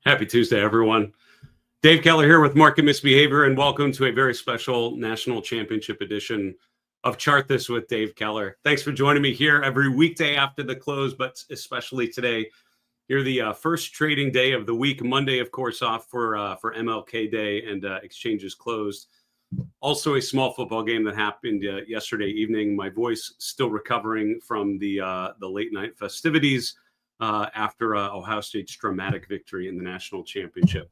Happy Tuesday, everyone. Dave Keller here with Market Misbehavior, and welcome to a very special National Championship edition of Chart This with Dave Keller. Thanks for joining me here every weekday after the close, but especially today. Here, the first trading day of the week. Monday, of course, off for MLK Day, and exchanges closed. Also, a small football game that happened yesterday evening. My voice still recovering from the late night festivities after Ohio State's dramatic victory in the national championship.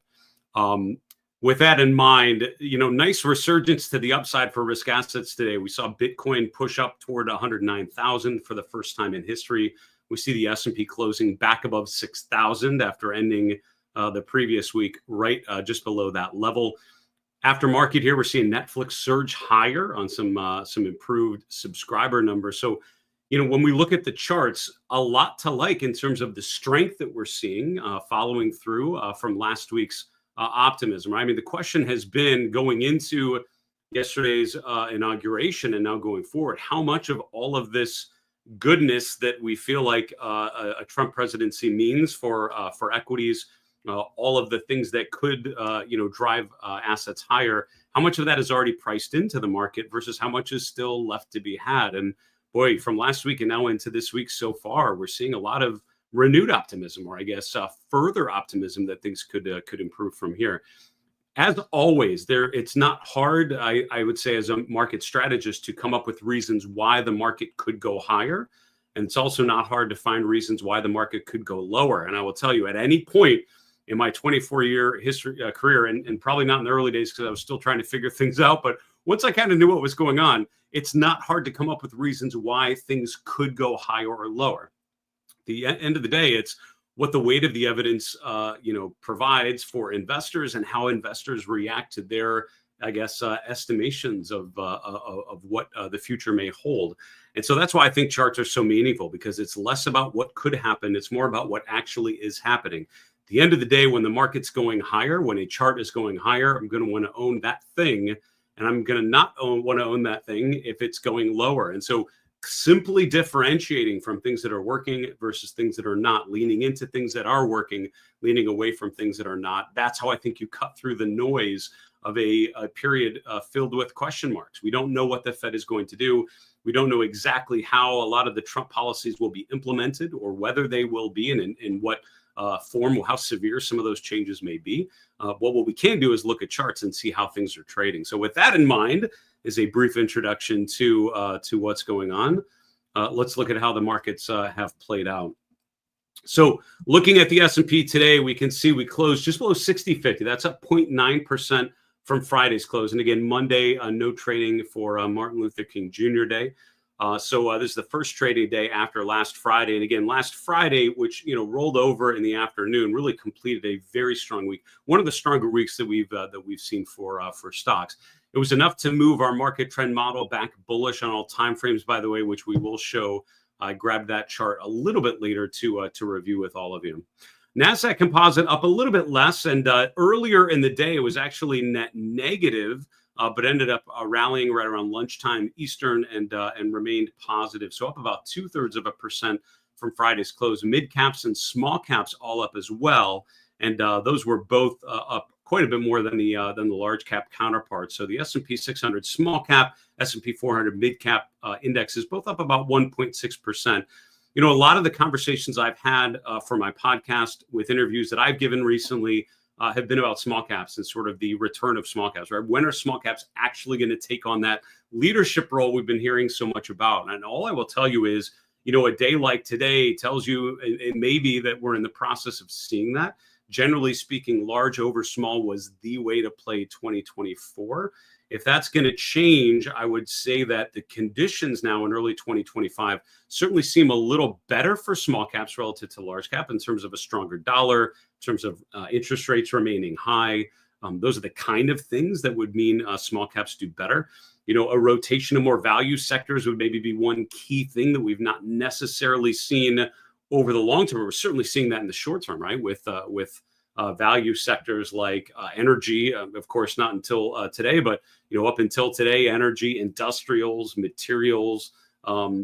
With that in mind, nice resurgence to the upside for risk assets today. We saw Bitcoin push up toward 109,000 for the first time in history. We see the S&P closing back above 6,000 after ending the previous week right just below that level. After market here, we're seeing Netflix surge higher on some improved subscriber numbers. So, when we look at the charts, a lot to like in terms of the strength that we're seeing following through from last week's optimism. Right? I mean, the question has been going into yesterday's inauguration and now going forward, how much of all of this goodness that we feel like a Trump presidency means for equities, all of the things that could drive assets higher, how much of that is already priced into the market versus how much is still left to be had? And boy, from last week and now into this week so far, we're seeing a lot of renewed optimism, or I guess further optimism that things could improve from here. As always, it's not hard, I would say, as a market strategist, to come up with reasons why the market could go higher. And it's also not hard to find reasons why the market could go lower. And I will tell you, at any point in my 24-year history career, and probably not in the early days because I was still trying to figure things out, but once I kind of knew what was going on, it's not hard to come up with reasons why things could go higher or lower. At the end of the day, it's what the weight of the evidence, provides for investors and how investors react to their, I guess, estimations of what the future may hold. And so that's why I think charts are so meaningful, because it's less about what could happen. It's more about what actually is happening. At the end of the day, when the market's going higher, when a chart is going higher, I'm going to want to own that thing, and I'm going to not want to own that thing if it's going lower. And so simply differentiating from things that are working versus things that are not, leaning into things that are working, leaning away from things that are not. That's how I think you cut through the noise of a period filled with question marks. We don't know what the Fed is going to do. We don't know exactly how a lot of the Trump policies will be implemented, or whether they will be, and in what form, how severe some of those changes may be. What we can do is look at charts and see how things are trading. So with that in mind, is a brief introduction to what's going on. Let's look at how the markets have played out. So looking at the S&P today, we can see we closed just below 60.50. That's up 0.9% from Friday's close. And again, Monday, no trading for Martin Luther King Jr. Day. So this is the first trading day after last Friday. And again, last Friday, which rolled over in the afternoon, really completed a very strong week. One of the stronger weeks that we've seen for stocks. It was enough to move our market trend model back bullish on all time frames, by the way, which we will show. I grabbed that chart a little bit later to review with all of you. NASDAQ Composite up a little bit less, and earlier in the day, it was actually net negative, but ended up rallying right around lunchtime Eastern and remained positive. So up about 2/3% from Friday's close. Mid caps and small caps all up as well, and those were both up quite a bit more than the large cap counterparts. So the S&P 600 small cap, S&P 400 mid cap indexes both up about 1.6%. A lot of the conversations I've had for my podcast with interviews that I've given recently have been about small caps and sort of the return of small caps, right? When are small caps actually going to take on that leadership role we've been hearing so much about? And all I will tell you is, a day like today tells you it may be that we're in the process of seeing that. Generally speaking, large over small was the way to play 2024. If that's going to change, I would say that the conditions now in early 2025 certainly seem a little better for small caps relative to large cap in terms of a stronger dollar, in terms of interest rates remaining high. Those are the kind of things that would mean small caps do better. A rotation of more value sectors would maybe be one key thing that we've not necessarily seen over the long term. We're certainly seeing that in the short term, right? With value sectors like energy, of course, not until today, but up until today, energy, industrials, materials.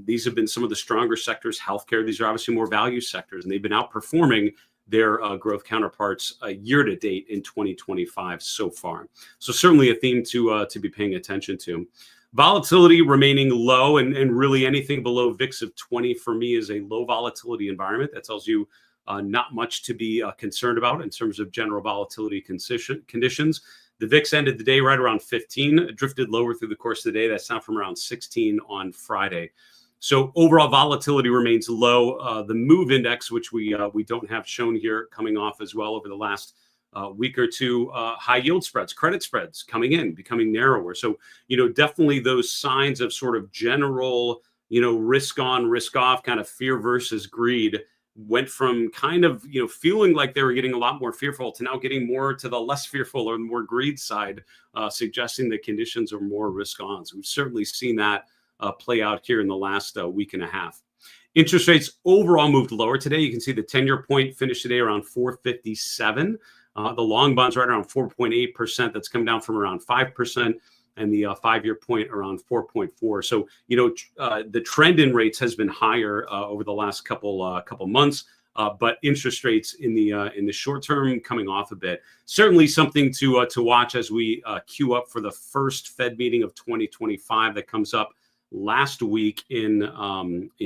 These have been some of the stronger sectors. Healthcare, these are obviously more value sectors, and they've been outperforming their growth counterparts year to date in 2025 so far. So certainly a theme to be paying attention to. Volatility remaining low, and really anything below VIX of 20 for me is a low volatility environment. That tells you not much to be concerned about in terms of general volatility conditions. The VIX ended the day right around 15, drifted lower through the course of the day. That's down from around 16 on Friday. So overall volatility remains low. The MOVE index, which we don't have shown here, coming off as well over the last week or two. High yield spreads, credit spreads coming in, becoming narrower. So, definitely those signs of sort of general, risk on, risk off, kind of fear versus greed went from kind of, feeling like they were getting a lot more fearful to now getting more to the less fearful or more greed side, suggesting that conditions are more risk on. So we've certainly seen that play out here in the last week and a half. Interest rates overall moved lower today. You can see the 10-year point finished today around 4.57. The long bonds right around 4.8%. That's come down from around 5%, and the 5-year point around 4.4. So the trend in rates has been higher over the last couple months, but interest rates in the short term coming off a bit. Certainly something to watch as we queue up for the first Fed meeting of 2025 that comes up last week in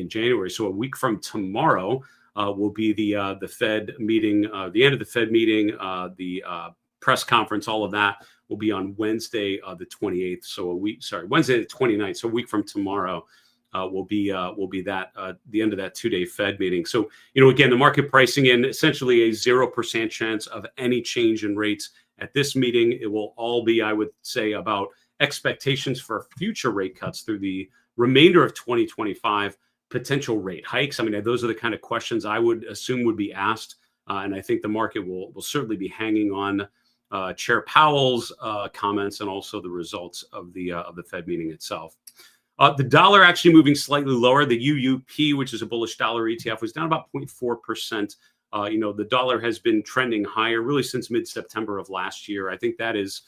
January. So a week from tomorrow will be the Fed meeting, the end of the Fed meeting, the press conference. All of that will be on Wednesday, the 28th. So Wednesday, the 29th. So a week from tomorrow will be that the end of that 2-day Fed meeting. So, again, the market pricing in essentially a 0% chance of any change in rates at this meeting. It will all be, I would say, about expectations for future rate cuts through the remainder of 2025, potential rate hikes. I mean, those are the kind of questions I would assume would be asked. And I think the market will certainly be hanging on Chair Powell's comments and also the results of the Fed meeting itself. The dollar actually moving slightly lower. The UUP, which is a bullish dollar ETF, was down about 0.4%. The dollar has been trending higher really since mid-September of last year. I think that is,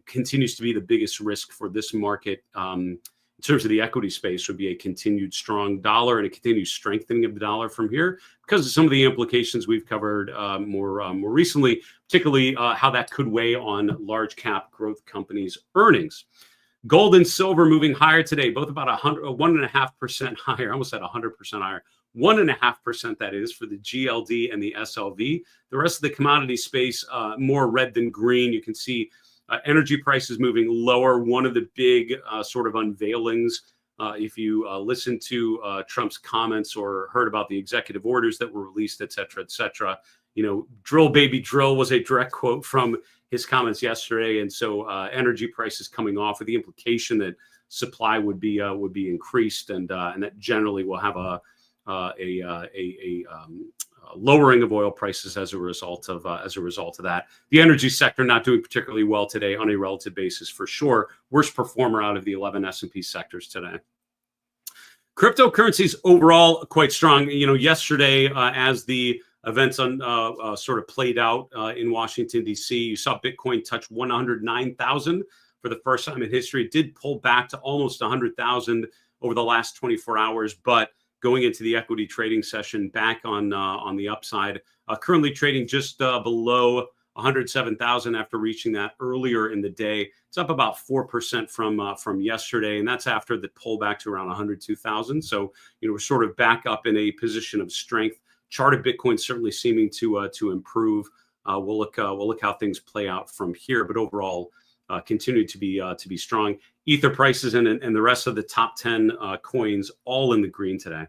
continues to be the biggest risk for this market in terms of the equity space, would be a continued strong dollar and a continued strengthening of the dollar from here because of some of the implications we've covered more recently, particularly how that could weigh on large cap growth companies' earnings. Gold and silver moving higher today, both about 1.5% higher. I almost said 100% higher. 1.5%, that is, for the GLD and the SLV. The rest of the commodity space, more red than green. You can see energy prices moving lower. One of the big sort of unveilings, if you listen to Trump's comments or heard about the executive orders that were released, et cetera, drill, baby, drill was a direct quote from his comments yesterday. And so energy prices coming off with the implication that supply would be increased, and that generally will have a lowering of oil prices as a result of that. The energy sector not doing particularly well today on a relative basis for sure. Worst performer out of the 11 S&P sectors today. Cryptocurrencies overall quite strong. Yesterday as the events sort of played out in Washington, D.C., you saw Bitcoin touch 109,000 for the first time in history. It did pull back to almost 100,000 over the last 24 hours, but going into the equity trading session back on the upside, currently trading just below 107,000 after reaching that earlier in the day. It's up about 4% from yesterday, and that's after the pullback to around 102,000. So we're sort of back up in a position of strength. Chart of Bitcoin certainly seeming to improve. We'll look how things play out from here, but overall continue to be strong. Ether prices and the rest of the top 10 coins all in the green today.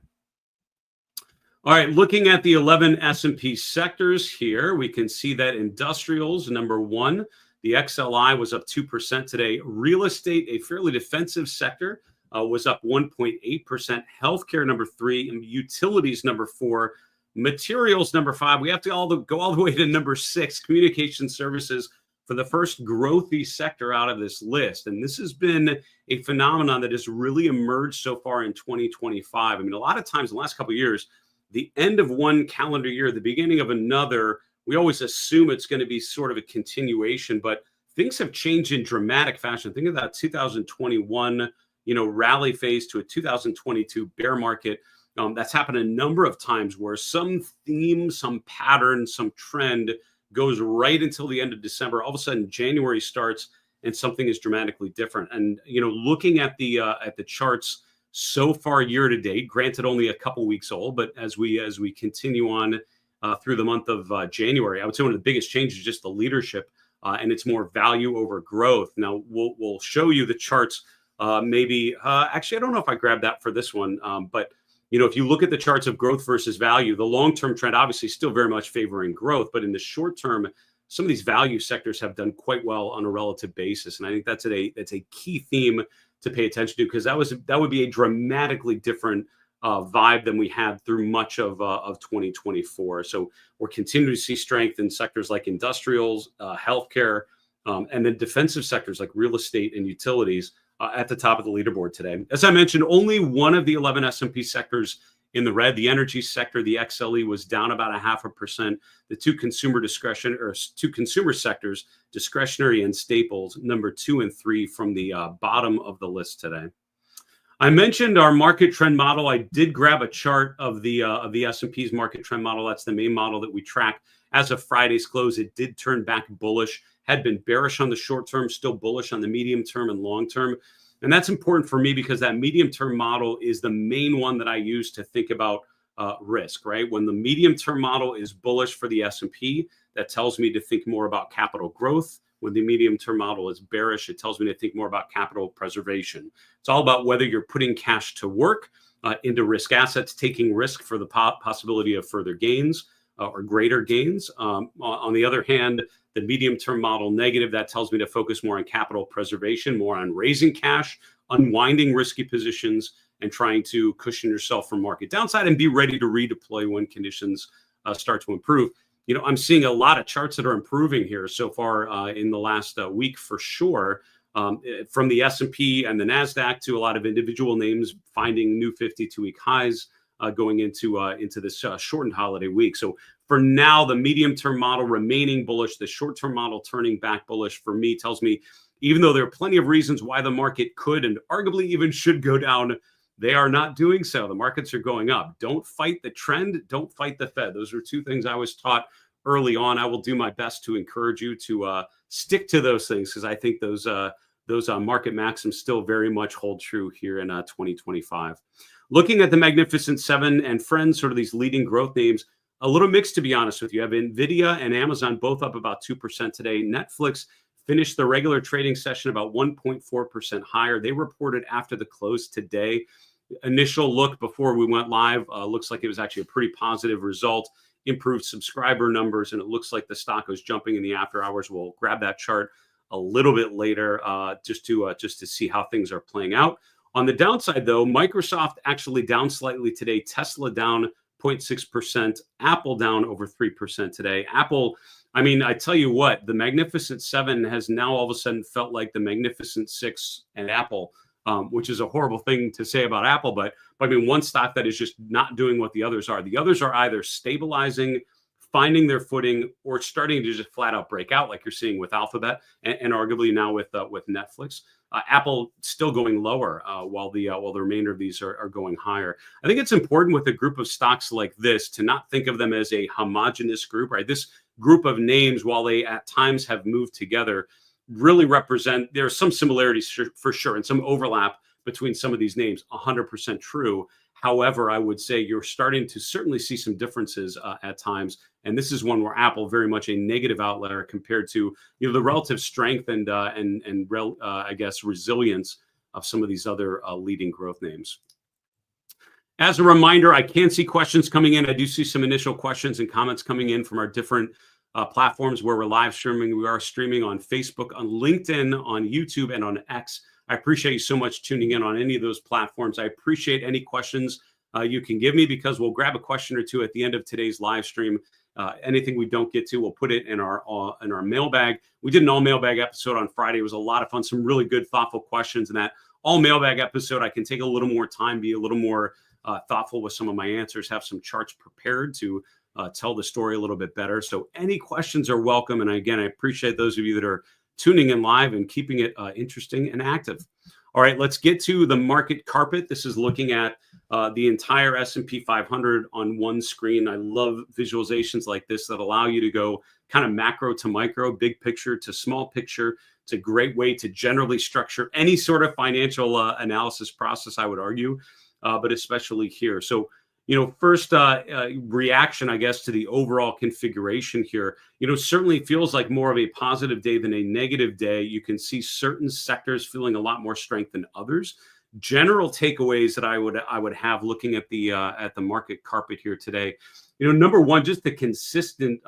All right, looking at the 11 S&P sectors here, we can see that industrials, number one, the XLI was up 2% today. Real estate, a fairly defensive sector, was up 1.8%. Healthcare, number three, and utilities, number four. Materials, number five. We have to go all the way to number six, communication services, for the first growthy sector out of this list. And this has been a phenomenon that has really emerged so far in 2025. I mean, a lot of times in the last couple of years, the end of one calendar year, the beginning of another, we always assume it's going to be sort of a continuation, but things have changed in dramatic fashion. Think of that 2021, rally phase to a 2022 bear market. That's happened a number of times where some theme, some pattern, some trend goes right until the end of December. All of a sudden, January starts and something is dramatically different. And looking at the charts so far year to date, granted only a couple weeks old, but as we continue on through the month of January, I would say one of the biggest changes is just the leadership, and it's more value over growth. Now we'll show you the charts. Maybe actually, I don't know if I grabbed that for this one, but if you look at the charts of growth versus value, the long-term trend obviously still very much favoring growth, but in the short term, some of these value sectors have done quite well on a relative basis, and I think that's a key theme to pay attention to, because that would be a dramatically different vibe than we had through much of 2024. So we're continuing to see strength in sectors like industrials, healthcare, and then defensive sectors like real estate and utilities at the top of the leaderboard today. As I mentioned, only one of the 11 S&P sectors in the red, the energy sector, the XLE, was down about 0.5%. The two consumer sectors, discretionary and staples, number 2 and 3 from the bottom of the list today. I mentioned our market trend model. I did grab a chart of the S&P's market trend model. That's the main model that we track. As of Friday's close, it did turn back bullish, had been bearish on the short term, still bullish on the medium term and long term. And that's important for me because that medium term model is the main one that I use to think about risk, right? When the medium term model is bullish for the S&P, that tells me to think more about capital growth. When the medium term model is bearish, it tells me to think more about capital preservation. It's all about whether you're putting cash to work into risk assets, taking risk for the possibility of further gains or greater gains. On the other hand, the medium-term model negative, that tells me to focus more on capital preservation, more on raising cash, unwinding risky positions, and trying to cushion yourself from market downside and be ready to redeploy when conditions start to improve. I'm seeing a lot of charts that are improving here so far in the last week for sure, from the S&P and the NASDAQ to a lot of individual names finding new 52-week highs going into this shortened holiday week. So for now, the medium-term model remaining bullish, the short-term model turning back bullish for me tells me, even though there are plenty of reasons why the market could and arguably even should go down, they are not doing so. The markets are going up. Don't fight the trend. Don't fight the Fed. Those are two things I was taught early on. I will do my best to encourage you to stick to those things, because I think those market maxims still very much hold true here in 2025. Looking at the Magnificent Seven and friends, sort of these leading growth names, a little mixed, to be honest with you. I have NVIDIA and Amazon both up about 2% today. Netflix finished the regular trading session about 1.4% higher. They reported after the close today. Initial look before we went live looks like it was actually a pretty positive result, improved subscriber numbers, and it looks like the stock was jumping in the after hours. We'll grab that chart a little bit later just to see how things are playing out. On the downside, though, Microsoft actually down slightly today. Tesla down 0.6%. Apple down over 3% today. Apple, I mean, I tell you what, the Magnificent Seven has now all of a sudden felt like the Magnificent Six and Apple, which is a horrible thing to say about Apple. But I mean, one stock that is just not doing what the others are. The others are either stabilizing, finding their footing, or starting to just flat out break out, like you're seeing with Alphabet and arguably now with Netflix. Apple still going lower while the remainder of these are going higher. I think it's important with a group of stocks like this to not think of them as a homogenous group, right? This group of names, while they at times have moved together, really represent, there are some similarities for sure and some overlap between some of these names, 100% true. However, I would say you're starting to certainly see some differences at times. And this is one where Apple very much a negative outlier compared to the relative strength and I guess resilience of some of these other leading growth names. As a reminder, I can see questions coming in. I do see some initial questions and comments coming in from our different platforms where we're live streaming. We are streaming on Facebook, on LinkedIn, on YouTube, and on X. I appreciate you so much tuning in on any of those platforms. I appreciate any questions you can give me, because we'll grab a question or two at the end of today's live stream. Anything we don't get to, we'll put it in our mailbag. We did an all mailbag episode on Friday. It was a lot of fun, some really good, thoughtful questions. And that all mailbag episode, I can take a little more time, be a little more thoughtful with some of my answers, have some charts prepared to tell the story a little bit better. So any questions are welcome. And again, I appreciate those of you that are tuning in live and keeping it interesting and active. All right, let's get to the market carpet. This is looking at the entire S&P 500 on one screen. I love visualizations like this that allow you to go kind of macro to micro, big picture to small picture. It's a great way to generally structure any sort of financial analysis process, I would argue, but especially here. So, first reaction, I guess, to the overall configuration here, certainly feels like more of a positive day than a negative day. You can see certain sectors feeling a lot more strength than others. General takeaways that I would have looking at the market carpet here today. Number one, just the consistent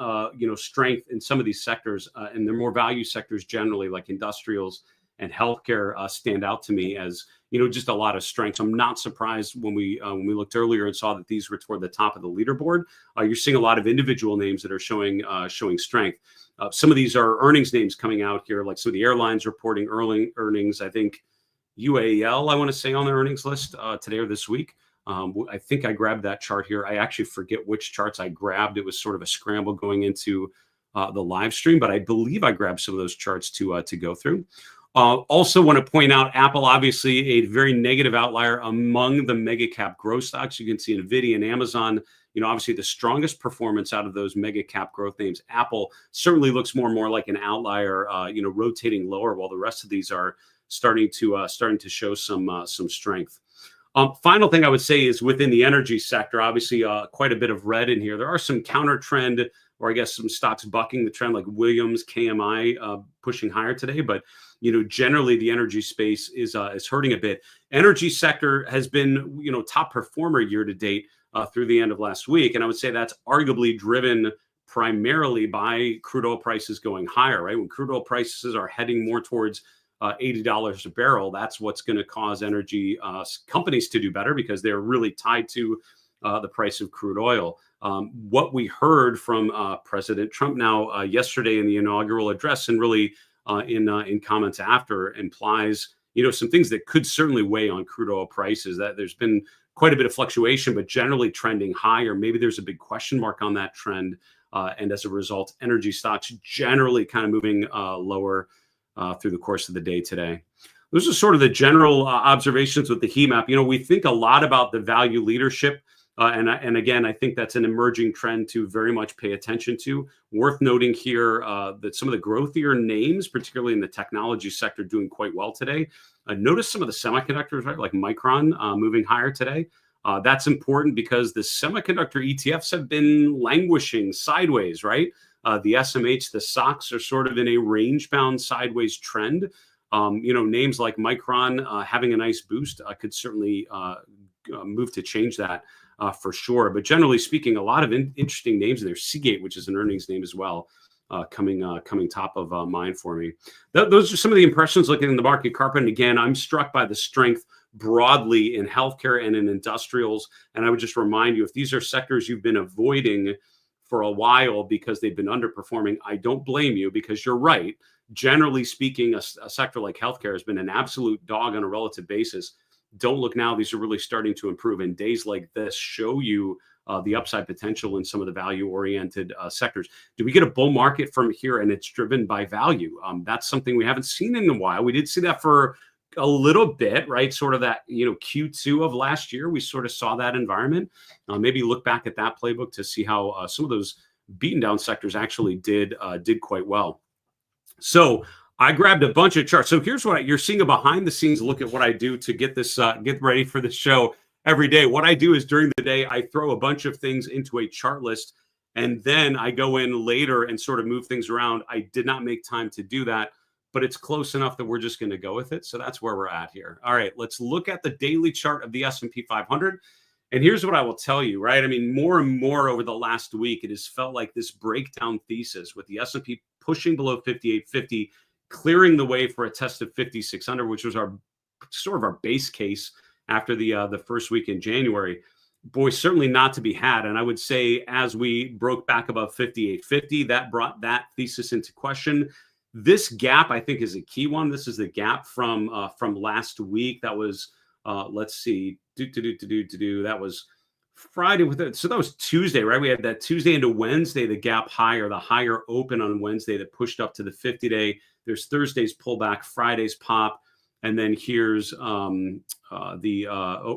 strength in some of these sectors, and they're more value sectors generally, like industrials and healthcare, stand out to me as just a lot of strength. So I'm not surprised when we looked earlier and saw that these were toward the top of the leaderboard. You're seeing a lot of individual names that are showing strength. Some of these are earnings names coming out here, like some of the airlines reporting early earnings. I think UAL, I want to say, on the earnings list today or this week. I think I grabbed that chart here. I actually forget which charts I grabbed. It was sort of a scramble going into the live stream, but I believe I grabbed some of those charts to go through. Also want to point out Apple, obviously a very negative outlier among the mega cap growth stocks. You can see NVIDIA and Amazon, obviously the strongest performance out of those mega cap growth names. Apple certainly looks more and more like an outlier, rotating lower, while the rest of these are starting to show some strength. Final thing I would say is within the energy sector, obviously quite a bit of red in here. There are some counter trend, or I guess some stocks bucking the trend, like Williams, KMI pushing higher today. But generally the energy space is hurting a bit. Energy sector has been top performer year to date through the end of last week, and I would say that's arguably driven primarily by crude oil prices going higher. Right, when crude oil prices are heading more towards $80 a barrel, that's what's going to cause energy companies to do better, because they're really tied to the price of crude oil. What we heard from President Trump now yesterday in the inaugural address, and really in comments after, implies some things that could certainly weigh on crude oil prices. That there's been quite a bit of fluctuation, but generally trending higher. Maybe there's a big question mark on that trend, and as a result, energy stocks generally kind of moving lower through the course of the day today. Those are sort of the general observations with the heat map. We think a lot about the value leadership. And again, I think that's an emerging trend to very much pay attention to. Worth noting here that some of the growthier names, particularly in the technology sector, doing quite well today. Notice some of the semiconductors, right, like Micron, moving higher today. That's important because the semiconductor ETFs have been languishing sideways, right? The SMH, the SOX are sort of in a range-bound sideways trend. Names like Micron having a nice boost could certainly move to change that for sure. But generally speaking, a lot of interesting names in there. Seagate, which is an earnings name as well, coming top of mind for me. Those are some of the impressions looking in the market carpet. And again, I'm struck by the strength broadly in healthcare and in industrials. And I would just remind you, if these are sectors you've been avoiding for a while because they've been underperforming, I don't blame you, because you're right. Generally speaking, a sector like healthcare has been an absolute dog on a relative basis. Don't look now. These are really starting to improve. And days like this show you the upside potential in some of the value-oriented sectors. Do we get a bull market from here and it's driven by value? That's something we haven't seen in a while. We did see that for a little bit, right? Sort of that, Q2 of last year, we sort of saw that environment. Maybe look back at that playbook to see how some of those beaten down sectors actually did quite well. So I grabbed a bunch of charts. So here's what you're seeing, a behind the scenes look at what I do to get this, get ready for the show every day. What I do is during the day, I throw a bunch of things into a chart list, and then I go in later and sort of move things around. I did not make time to do that, but it's close enough that we're just going to go with it. So that's where we're at here. All right, let's look at the daily chart of the S&P 500. And here's what I will tell you, right? I mean, more and more over the last week, it has felt like this breakdown thesis with the S&P pushing below 5850, clearing the way for a test of 5600, which was our sort of our base case after the first week in January. Boy, certainly not to be had. And I would say as we broke back above 5850, that brought that thesis into question. This gap, I think, is a key one. This is the gap from last week. That was, let's see, that was Friday with it. So that was Tuesday, right? We had that Tuesday into Wednesday, the gap higher, the higher open on Wednesday that pushed up to the 50-day. There's Thursday's pullback, Friday's pop. And then here's oh,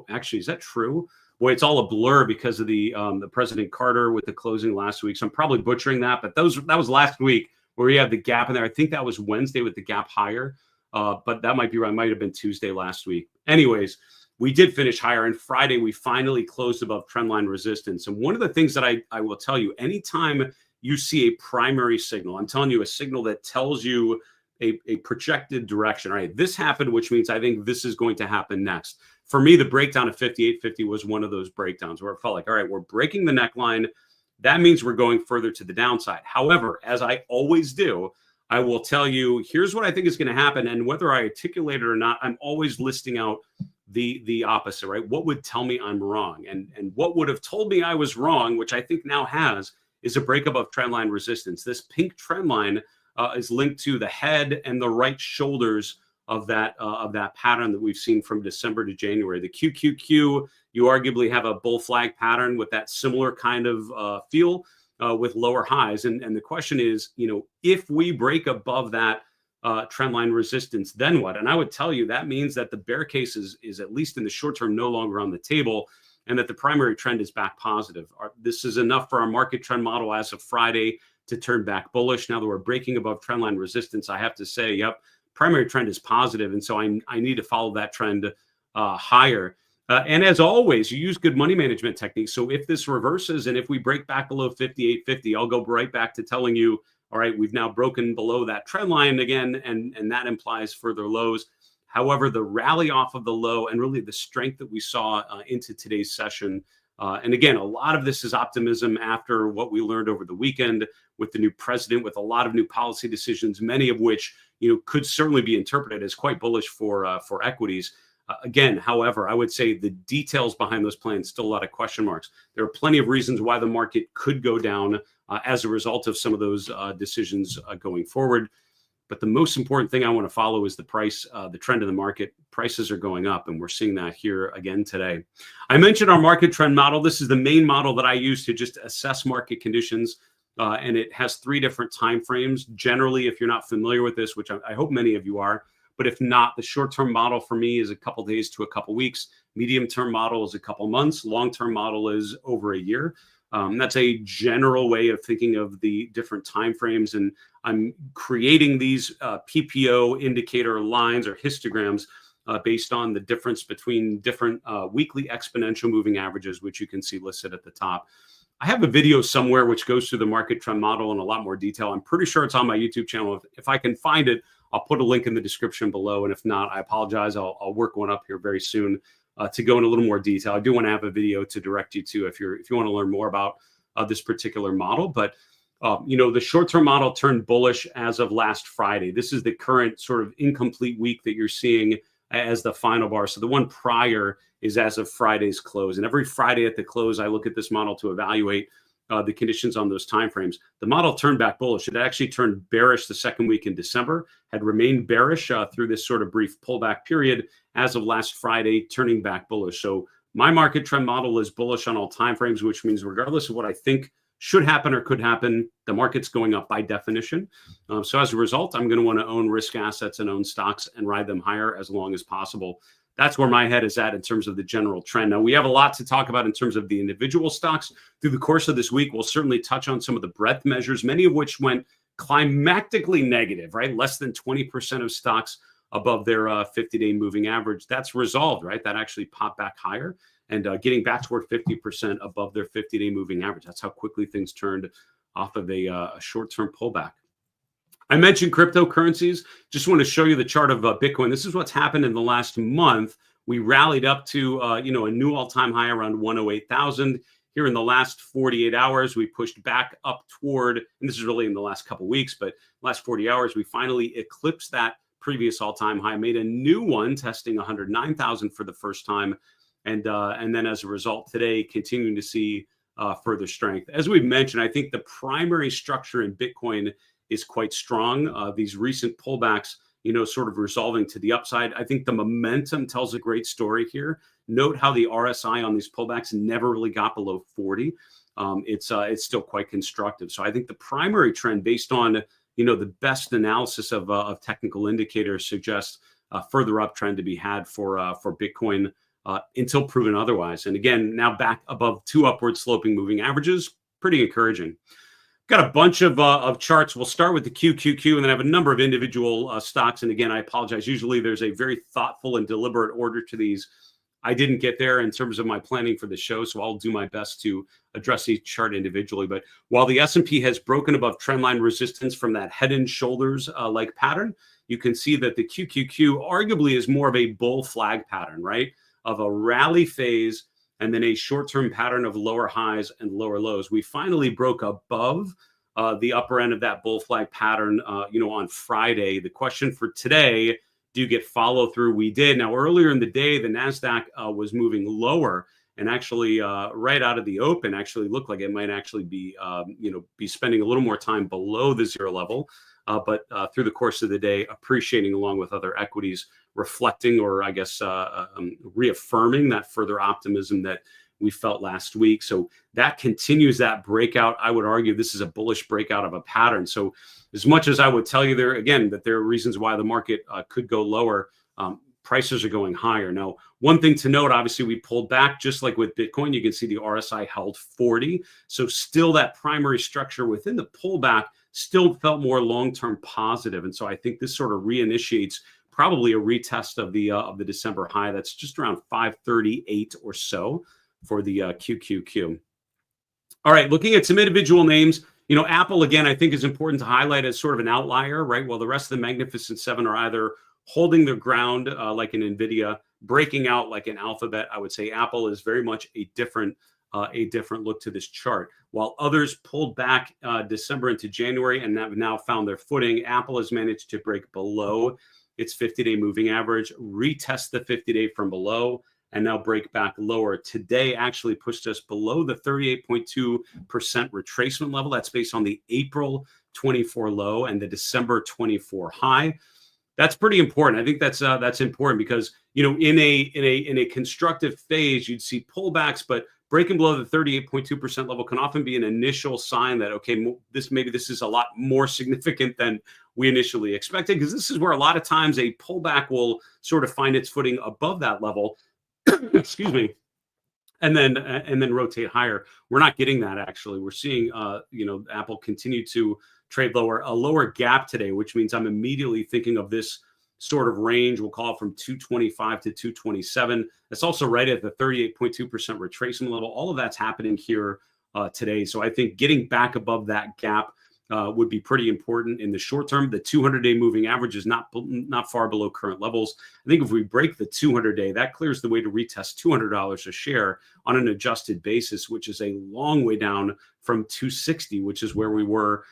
actually, is that true? Boy, it's all a blur because of the President Carter with the closing last week. So I'm probably butchering that, but that was last week where we had the gap in there. I think that was Wednesday with the gap higher, but that might be right. It might have been Tuesday last week. Anyways, we did finish higher, and Friday we finally closed above trendline resistance. And one of the things that I will tell you, anytime you see a primary signal, I'm telling you a signal that tells you a projected direction. All right, this happened, which means I think this is going to happen next. For me, the breakdown of 58.50 was one of those breakdowns where it felt like, all right, we're breaking the neckline. That means we're going further to the downside. However, as I always do, I will tell you, here's what I think is going to happen. And whether I articulate it or not, I'm always listing out the opposite, right? What would tell me I'm wrong? And what would have told me I was wrong, which I think now has, is a break above trendline resistance. This pink trend line is linked to the head and the right shoulders of that pattern that we've seen from December to January. The QQQ, you arguably have a bull flag pattern with that similar kind of feel with lower highs. And the question is, if we break above that trend line resistance, then what? And I would tell you that means that the bear case is at least in the short term no longer on the table, and that the primary trend is back positive. This is enough for our market trend model as of Friday to turn back bullish. Now that we're breaking above trendline resistance, I have to say, yep, primary trend is positive. And so I need to follow that trend higher. And as always, you use good money management techniques. So if this reverses and if we break back below 58.50, I'll go right back to telling you, all right, we've now broken below that trend line again, and that implies further lows. However, the rally off of the low and really the strength that we saw into today's session, and again, a lot of this is optimism after what we learned over the weekend with the new president, with a lot of new policy decisions, many of which could certainly be interpreted as quite bullish for equities. Again, however, I would say the details behind those plans still a lot of question marks. There are plenty of reasons why the market could go down as a result of some of those decisions going forward. But the most important thing I want to follow is the price, the trend of the market. Prices are going up, and we're seeing that here again today. I mentioned our market trend model. This is the main model that I use to just assess market conditions, and it has 3 different time frames. Generally, if you're not familiar with this, which I hope many of you are, but if not, the short-term model for me is a couple days to a couple weeks. Medium-term model is a couple months. Long-term model is over a year. That's a general way of thinking of the different timeframes, and I'm creating these PPO indicator lines or histograms based on the difference between different weekly exponential moving averages, which you can see listed at the top. I have a video somewhere which goes through the market trend model in a lot more detail. I'm pretty sure it's on my YouTube channel. If I can find it, I'll put a link in the description below, and if not, I apologize. I'll work one up here very soon. To go in a little more detail. I do want to have a video to direct you to if you want to learn more about this particular model. But the short-term model turned bullish as of last Friday. This is the current sort of incomplete week that you're seeing as the final bar. So the one prior is as of Friday's close. And every Friday at the close, I look at this model to evaluate the conditions on those timeframes. The model turned back bullish. It actually turned bearish the second week in December, had remained bearish through this sort of brief pullback period as of last Friday, turning back bullish. So my market trend model is bullish on all timeframes, which means regardless of what I think should happen or could happen, the market's going up by definition. So as a result, I'm going to want to own risk assets and own stocks and ride them higher as long as possible. That's where my head is at in terms of the general trend. Now, we have a lot to talk about in terms of the individual stocks. Through the course of this week, we'll certainly touch on some of the breadth measures, many of which went climactically negative, right? Less than 20% of stocks above their 50-day moving average. That's resolved, right? That actually popped back higher and getting back toward 50% above their 50-day moving average. That's how quickly things turned off of a short-term pullback. I mentioned cryptocurrencies. Just want to show you the chart of Bitcoin. This is what's happened in the last month. We rallied up to a new all-time high around 108,000. Here in the last 48 hours, we pushed back up toward, and this is really in the last couple of weeks, but last 40 hours, we finally eclipsed that previous all-time high, made a new one, testing 109,000 for the first time, and then as a result, today, continuing to see further strength. As we've mentioned, I think the primary structure in Bitcoin is quite strong. These recent pullbacks, sort of resolving to the upside. I think the momentum tells a great story here. Note how the RSI on these pullbacks never really got below 40. It's still quite constructive. So I think the primary trend, based on the best analysis of technical indicators, suggests further uptrend to be had for Bitcoin until proven otherwise. And again, now back above 2 upward sloping moving averages, pretty encouraging. Got a bunch of charts. We'll start with the QQQ and then I have a number of individual stocks. And again, I apologize. Usually there's a very thoughtful and deliberate order to these. I didn't get there in terms of my planning for the show, so I'll do my best to address each chart individually. But while the S&P has broken above trendline resistance from that head and shoulders like pattern, you can see that the QQQ arguably is more of a bull flag pattern, right? Of a rally phase and then a short-term pattern of lower highs and lower lows. We finally broke above the upper end of that bull flag pattern, on Friday. The question for today, do you get follow through? We did. Now, earlier in the day, the NASDAQ was moving lower and actually right out of the open actually looked like it might actually be, be spending a little more time below the zero level. But through the course of the day, appreciating along with other equities, reflecting or I guess reaffirming that further optimism that we felt last week. So that continues that breakout. I would argue this is a bullish breakout of a pattern. So as much as I would tell you there, again, that there are reasons why the market could go lower, prices are going higher. Now, one thing to note, obviously, we pulled back just like with Bitcoin. You can see the RSI held 40. So still that primary structure within the pullback still felt more long-term positive. And so I think this sort of reinitiates probably a retest of the December high. That's just around 538 or so for the QQQ. All right, looking at some individual names, Apple, again, I think is important to highlight as sort of an outlier, right? While the rest of the Magnificent Seven are either holding their ground like an NVIDIA, breaking out like an Alphabet, I would say Apple is very much a different look to this chart. While others pulled back December into January and have now found their footing, Apple has managed to break below its 50-day moving average, retest the 50-day from below, and now break back lower. Today actually pushed us below the 38.2% retracement level. That's based on the April 24 low and the December 24 high. That's pretty important. I think that's important because in a constructive phase, you'd see pullbacks, but breaking below the 38.2% level can often be an initial sign that, okay, this is a lot more significant than we initially expected, because this is where a lot of times a pullback will sort of find its footing above that level. Excuse me. And then rotate higher. We're not getting that actually. We're seeing Apple continue to trade lower, a lower gap today, which means I'm immediately thinking of this sort of range. We'll call it from 225 to 227. That's also right at the 38.2% retracement level. All of that's happening here today. So I think getting back above that gap would be pretty important in the short term. The 200-day moving average is not far below current levels. I think if we break the 200-day, that clears the way to retest $200 a share on an adjusted basis, which is a long way down from 260, which is where we were,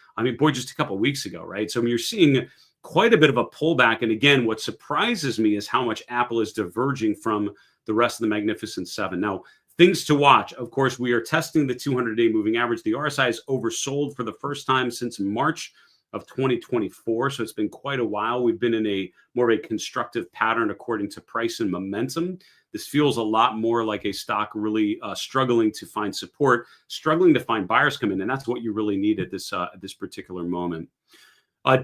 just a couple of weeks ago, right? So you're seeing quite a bit of a pullback. And again, what surprises me is how much Apple is diverging from the rest of the Magnificent Seven. Now, things to watch. Of course, we are testing the 200-day moving average. The RSI is oversold for the first time since March of 2024. So it's been quite a while. We've been in a more of a constructive pattern according to price and momentum. This feels a lot more like a stock really struggling to find support, struggling to find buyers come in. And that's what you really need at this particular moment.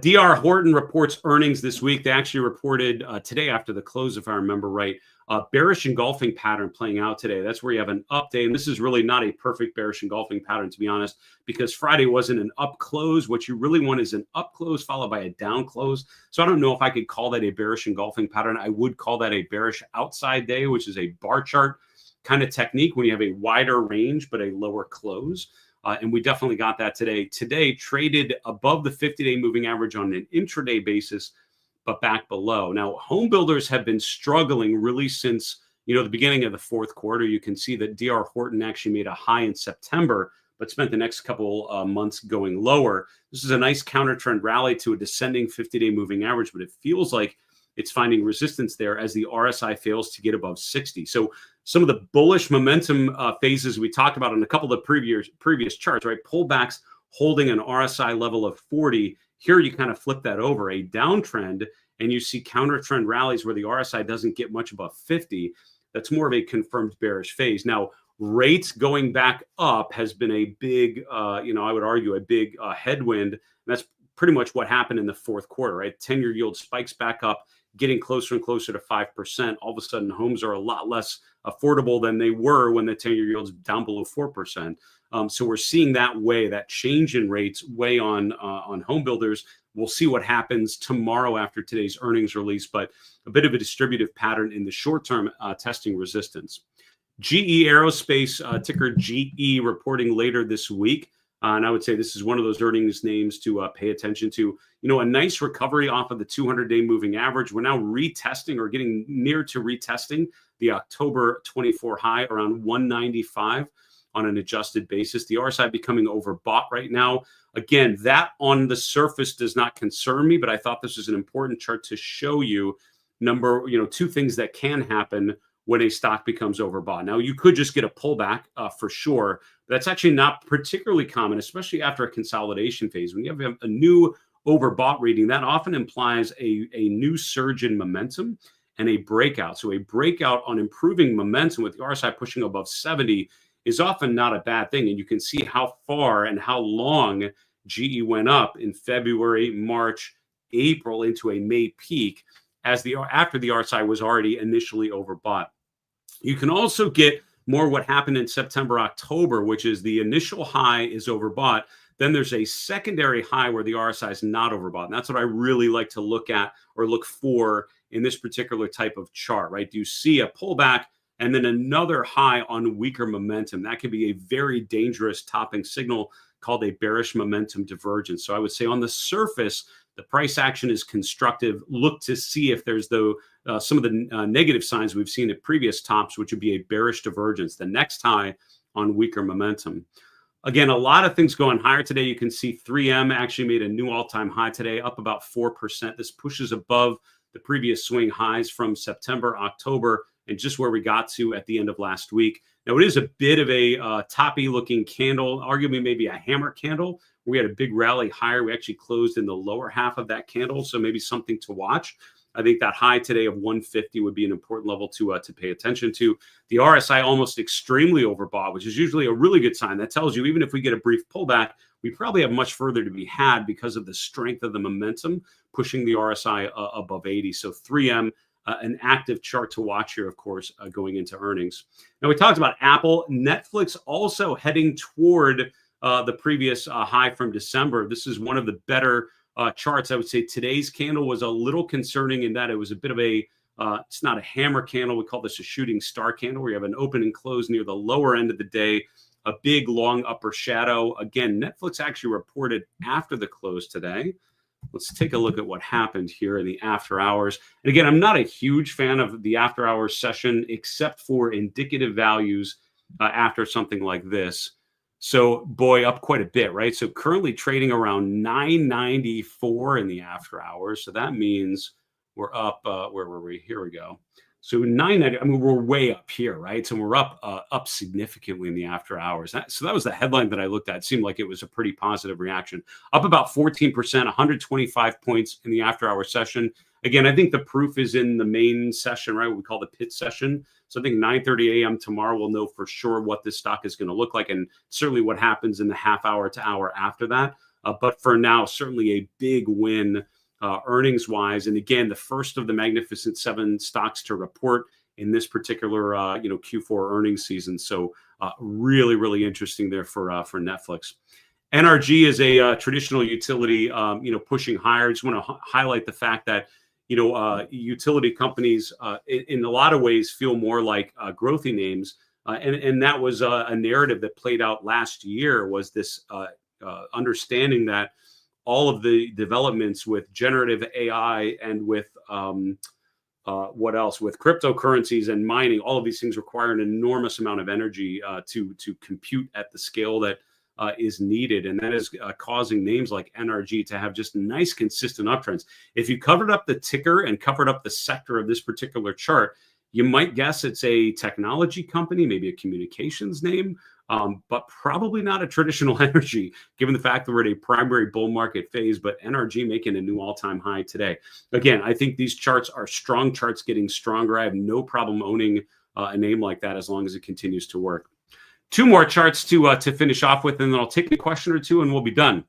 DR Horton reports earnings this week. They actually reported today after the close, if I remember right. Bearish engulfing pattern playing out today. That's where you have an up day. And this is really not a perfect bearish engulfing pattern, to be honest, because Friday wasn't an up close. What you really want is an up close followed by a down close. So I don't know if I could call that a bearish engulfing pattern. I would call that a bearish outside day, which is a bar chart kind of technique when you have a wider range but a lower close. And we definitely got that today. Today traded above the 50-day moving average on an intraday basis, but back below. Now, home builders have been struggling really since the beginning of the fourth quarter. You can see that DR Horton actually made a high in September, but spent the next couple months going lower. This is a nice counter trend rally to a descending 50-day moving average, but it feels like it's finding resistance there as the RSI fails to get above 60. So some of the bullish momentum phases we talked about on a couple of the previous charts, right? Pullbacks holding an RSI level of 40. Here you kind of flip that over, a downtrend, and you see counter trend rallies where the RSI doesn't get much above 50. That's more of a confirmed bearish phase. Now, rates going back up has been a big, I would argue a big headwind. And that's pretty much what happened in the fourth quarter, right? 10-year yield spikes back up, getting closer and closer to 5%. All of a sudden, homes are a lot less affordable than they were when the 10-year yield's down below 4%. So we're seeing that change in rates weigh on home builders. We'll see what happens tomorrow after today's earnings release, but a bit of a distributive pattern in the short term, testing resistance. GE Aerospace, ticker GE, reporting later this week. And I would say this is one of those earnings names to pay attention to. A nice recovery off of the 200-day moving average. We're now retesting or getting near to retesting the October 24 high around 195 on an adjusted basis. The RSI becoming overbought right now. Again, that on the surface does not concern me, but I thought this was an important chart to show you two things that can happen when a stock becomes overbought. Now, you could just get a pullback for sure. But that's actually not particularly common, especially after a consolidation phase. When you have a new overbought reading, that often implies a new surge in momentum and a breakout. So a breakout on improving momentum with the RSI pushing above 70 is often not a bad thing. And you can see how far and how long GE went up in February, March, April into a May peak after the RSI was already initially overbought. You can also get more what happened in September, October, which is the initial high is overbought. Then there's a secondary high where the RSI is not overbought. And that's what I really like to look at or look for in this particular type of chart, right? Do you see a pullback and then another high on weaker momentum? That can be a very dangerous topping signal called a bearish momentum divergence. So I would say on the surface, the price action is constructive. Look to see if there's some of the negative signs we've seen at previous tops, which would be a bearish divergence, the next high on weaker momentum. Again, a lot of things going higher today. You can see 3M actually made a new all-time high today, up about 4%. This pushes above the previous swing highs from September, October, and just where we got to at the end of last week. Now, it is a bit of a toppy-looking candle, arguably maybe a hammer candle. We had a big rally higher. We actually closed in the lower half of that candle, so maybe something to watch. I think that high today of 150 would be an important level to pay attention to. The RSI almost extremely overbought, which is usually a really good sign. That tells you even if we get a brief pullback, we probably have much further to be had because of the strength of the momentum pushing the RSI above 80. So 3M, an active chart to watch here, of course, going into earnings. Now, we talked about Apple. Netflix also heading toward the previous high from December. This is one of the better charts. I would say today's candle was a little concerning in that it was a bit of it's not a hammer candle. We call this a shooting star candle where you have an open and close near the lower end of the day, a big long upper shadow. Again, Netflix actually reported after the close today. Let's take a look at what happened here in the after hours. And again, I'm not a huge fan of the after hours session, except for indicative values after something like this. So boy, up quite a bit, right? So currently trading around 994 in the after hours. So that means we're up, where were we? Here we go. So 990, I mean, we're way up here, right? So we're up significantly in the after hours. So that was the headline that I looked at. It seemed like it was a pretty positive reaction. Up about 14%, 125 points in the after hour session. Again, I think the proof is in the main session, right? What we call the pit session. So I think 9:30 a.m. tomorrow we'll know for sure what this stock is going to look like, and certainly what happens in the half hour to hour after that. But for now, certainly a big win earnings wise. And again, the first of the Magnificent Seven stocks to report in this particular Q4 earnings season. So really, really interesting there for Netflix. NRG is a traditional utility, pushing higher. I just want to highlight the fact that utility companies in a lot of ways feel more like growthy names. And that was a narrative that played out last year, was this understanding that all of the developments with generative AI and with what else, with cryptocurrencies and mining, all of these things require an enormous amount of energy to compute at the scale that is needed. And that is causing names like NRG to have just nice, consistent uptrends. If you covered up the ticker and covered up the sector of this particular chart, you might guess it's a technology company, maybe a communications name, but probably not a traditional energy, given the fact that we're at a primary bull market phase. But NRG making a new all-time high today. Again, I think these charts are strong charts getting stronger. I have no problem owning a name like that as long as it continues to work. Two more charts to finish off with, and then I'll take a question or two and we'll be done.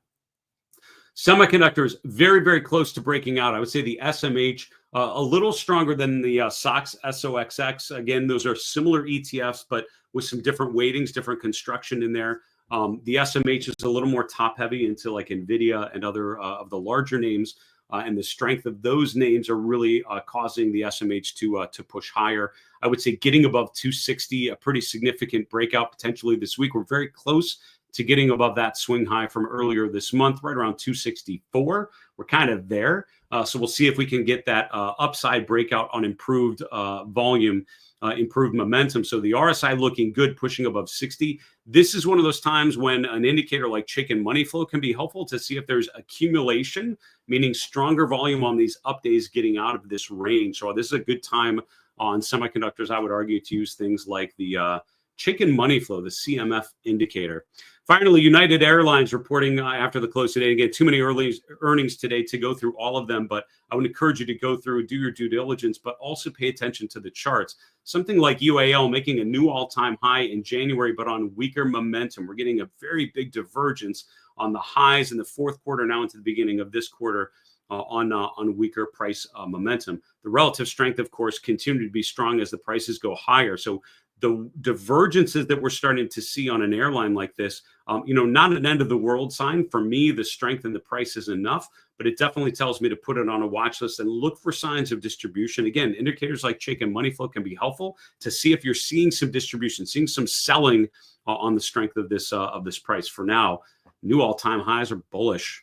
Semiconductors, very, very close to breaking out. I would say the SMH, a little stronger than the SOX SOXX. Again, those are similar ETFs, but with some different weightings, different construction in there. The SMH is a little more top heavy into like NVIDIA and other of the larger names. And the strength of those names are really causing the SMH to push higher. I would say getting above 260, a pretty significant breakout potentially this week. We're very close to getting above that swing high from earlier this month, right around 264. We're kind of there. So we'll see if we can get that upside breakout on improved volume, improved momentum. So the RSI looking good, pushing above 60. This is one of those times when an indicator like chicken money flow can be helpful to see if there's accumulation, meaning stronger volume on these up days getting out of this range. So this is a good time on semiconductors, I would argue, to use things like the chicken money flow, the CMF indicator. Finally, United Airlines reporting after the close today. Again, too many earnings today to go through all of them, but I would encourage you to go through, do your due diligence, but also pay attention to the charts. Something like UAL making a new all-time high in January, but on weaker momentum. We're getting a very big divergence on the highs in the fourth quarter now into the beginning of this quarter on weaker price momentum. The relative strength, of course, continued to be strong as the prices go higher. So the divergences that we're starting to see on an airline like this, not an end of the world sign. For me, the strength in the price is enough, but it definitely tells me to put it on a watch list and look for signs of distribution. Again, indicators like chicken money flow can be helpful to see if you're seeing some distribution, seeing some selling on the strength of this price. For now, new all-time highs are bullish.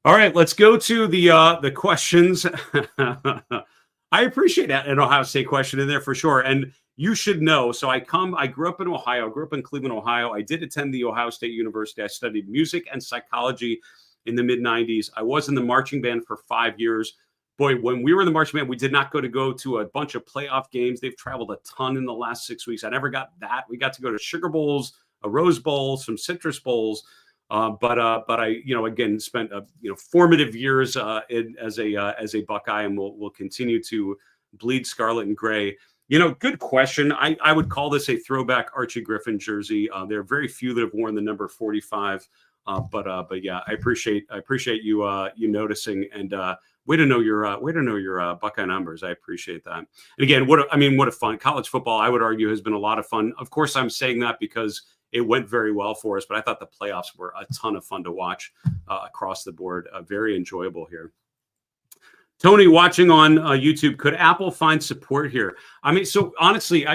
All right, let's go to the questions. I appreciate that an Ohio State question in there for sure. And you should know, so I grew up in Ohio, grew up in Cleveland, Ohio. I did attend the Ohio State University. I studied music and psychology in the mid-90s. I was in the marching band for 5 years. Boy, when we were in the marching band, we did not go to a bunch of playoff games. They've traveled a ton in the last 6 weeks. I never got that. We got to go to Sugar Bowls, a Rose Bowl, some Citrus Bowls. But I, again, spent formative years as a Buckeye, and will continue to bleed scarlet and gray. Good question. I would call this a throwback Archie Griffin jersey. There are very few that have worn the number 45. But yeah, I appreciate you noticing, and way to know your Buckeye numbers. I appreciate that. And again, what a fun college football, I would argue, has been a lot of fun. Of course, I'm saying that because it went very well for us, but I thought the playoffs were a ton of fun to watch across the board. Very enjoyable here. Tony, watching on YouTube, could Apple find support here? So honestly,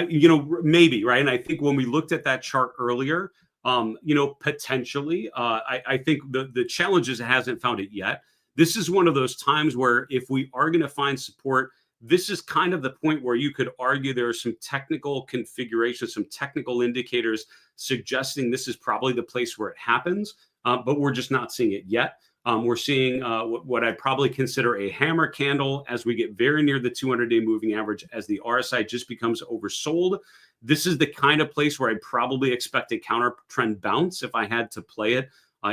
maybe, right? And I think when we looked at that chart earlier, potentially, I think the challenge is it hasn't found it yet. This is one of those times where if we are going to find support, this is kind of the point where you could argue there are some technical configurations, some technical indicators suggesting this is probably the place where it happens, but we're just not seeing it yet. We're seeing what I'd probably consider a hammer candle as we get very near the 200-day moving average, as the RSI just becomes oversold. This is the kind of place where I'd probably expect a counter trend bounce if I had to play it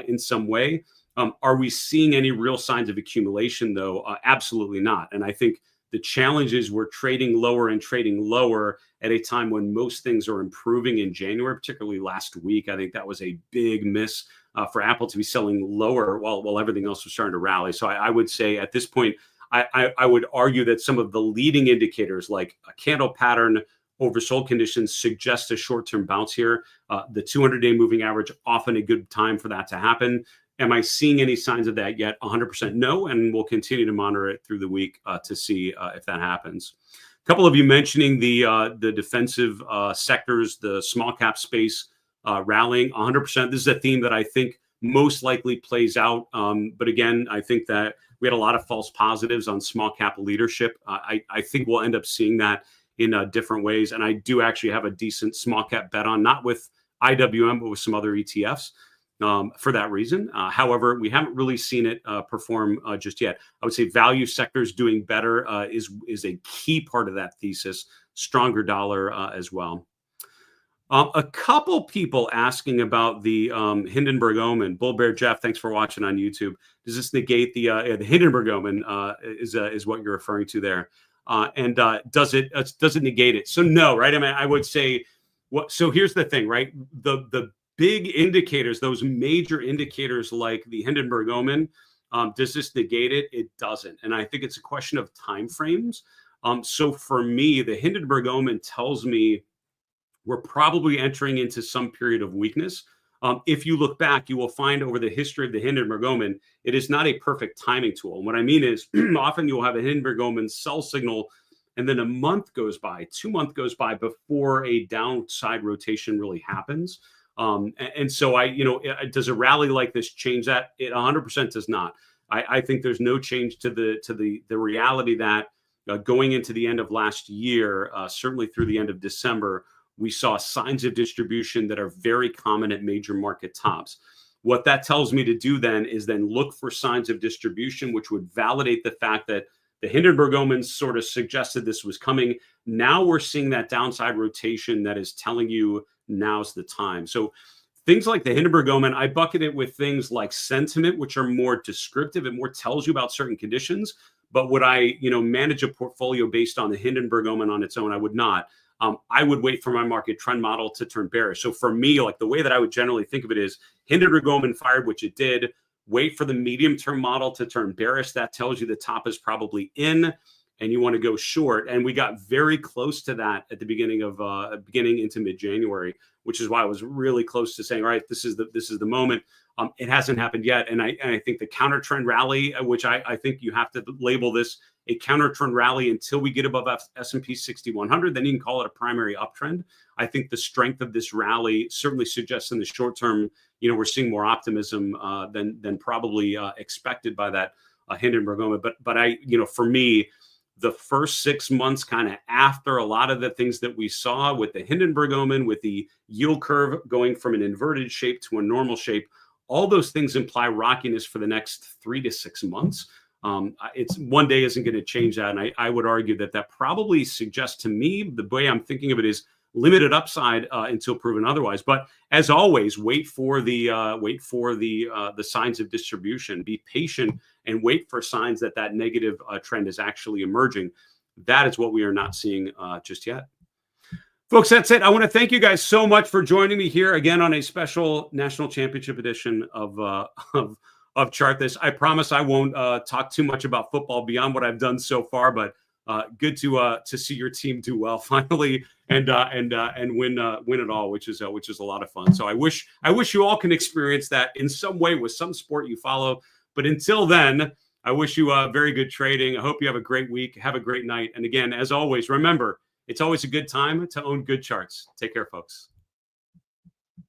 in some way. Are we seeing any real signs of accumulation, though? Absolutely not. And I think the challenge is we're trading lower at a time when most things are improving in January, particularly last week. I think that was a big miss for Apple to be selling lower while everything else was starting to rally. So I would say at this point, I would argue that some of the leading indicators like a candle pattern, oversold conditions suggest a short-term bounce here. The 200-day moving average, often a good time for that to happen. Am I seeing any signs of that yet? 100% no, and we'll continue to monitor it through the week to see if that happens. A couple of you mentioning the defensive sectors, the small cap space rallying 100%. This is a theme that I think most likely plays out. But again, I think that we had a lot of false positives on small cap leadership. I think we'll end up seeing that in different ways. And I do actually have a decent small cap bet on, not with IWM, but with some other ETFs. For that reason. However, we haven't really seen it perform just yet. I would say value sectors doing better is a key part of that thesis. Stronger dollar as well. A couple people asking about the Hindenburg Omen. Bull Bear Jeff, thanks for watching on YouTube. Does this negate the Hindenburg Omen? Is what you're referring to there? And does it negate it? So no, right? I would say what. So here's the thing, right? The big indicators, those major indicators like the Hindenburg Omen, Does this negate it? It doesn't. And I think it's a question of time frames. So for me, the Hindenburg omen tells me we're probably entering into some period of weakness. If you look back, you will find over the history of the Hindenburg omen, it is not a perfect timing tool. And what I mean is often you'll have a Hindenburg omen sell signal, and then a month goes by, 2 months goes by before a downside rotation really happens. And so does a rally like this change that? It 100% does not. I think there's no change to the reality that going into the end of last year, certainly through the end of December, we saw signs of distribution that are very common at major market tops. What that tells me to do then is then look for signs of distribution, which would validate the fact that the Hindenburg omens sort of suggested this was coming. Now we're seeing that downside rotation that is telling you now's the time. So things like the Hindenburg omen, I bucket it with things like sentiment, which are more descriptive. It more tells you about certain conditions. But would I, manage a portfolio based on the Hindenburg omen on its own? I would not. I would wait for my market trend model to turn bearish. So for me, like the way that I would generally think of it is Hindenburg omen fired, which it did. Wait for the medium-term model to turn bearish. That tells you the top is probably in, and you want to go short. And we got very close to that at the beginning into mid-January, which is why I was really close to saying, all right, this is the moment. It hasn't happened yet, and I think the counter trend rally, which I think you have to label this a counter trend rally until we get above S&P 6100, then you can call it a primary uptrend. I think the strength of this rally certainly suggests in the short term, we're seeing more optimism than probably expected by that Hindenburg omen. But for me, the first 6 months kind of after a lot of the things that we saw with the Hindenburg omen, with the yield curve going from an inverted shape to a normal shape, all those things imply rockiness for the next 3 to 6 months. It's one day isn't going to change that. And I would argue that probably suggests to me, the way I'm thinking of it is limited upside until proven otherwise. But as always, wait for the signs of distribution. Be patient and wait for signs that negative trend is actually emerging. That is what we are not seeing just yet. Folks, that's it. I want to thank you guys so much for joining me here again on a special National Championship edition of Chart This. I promise I won't talk too much about football beyond what I've done so far, but good to see your team do well finally and win it all, which is a lot of fun. So I wish you all can experience that in some way with some sport you follow. But until then, I wish you very good trading. I hope you have a great week. Have a great night. And again, as always, remember, it's always a good time to own good charts. Take care, folks.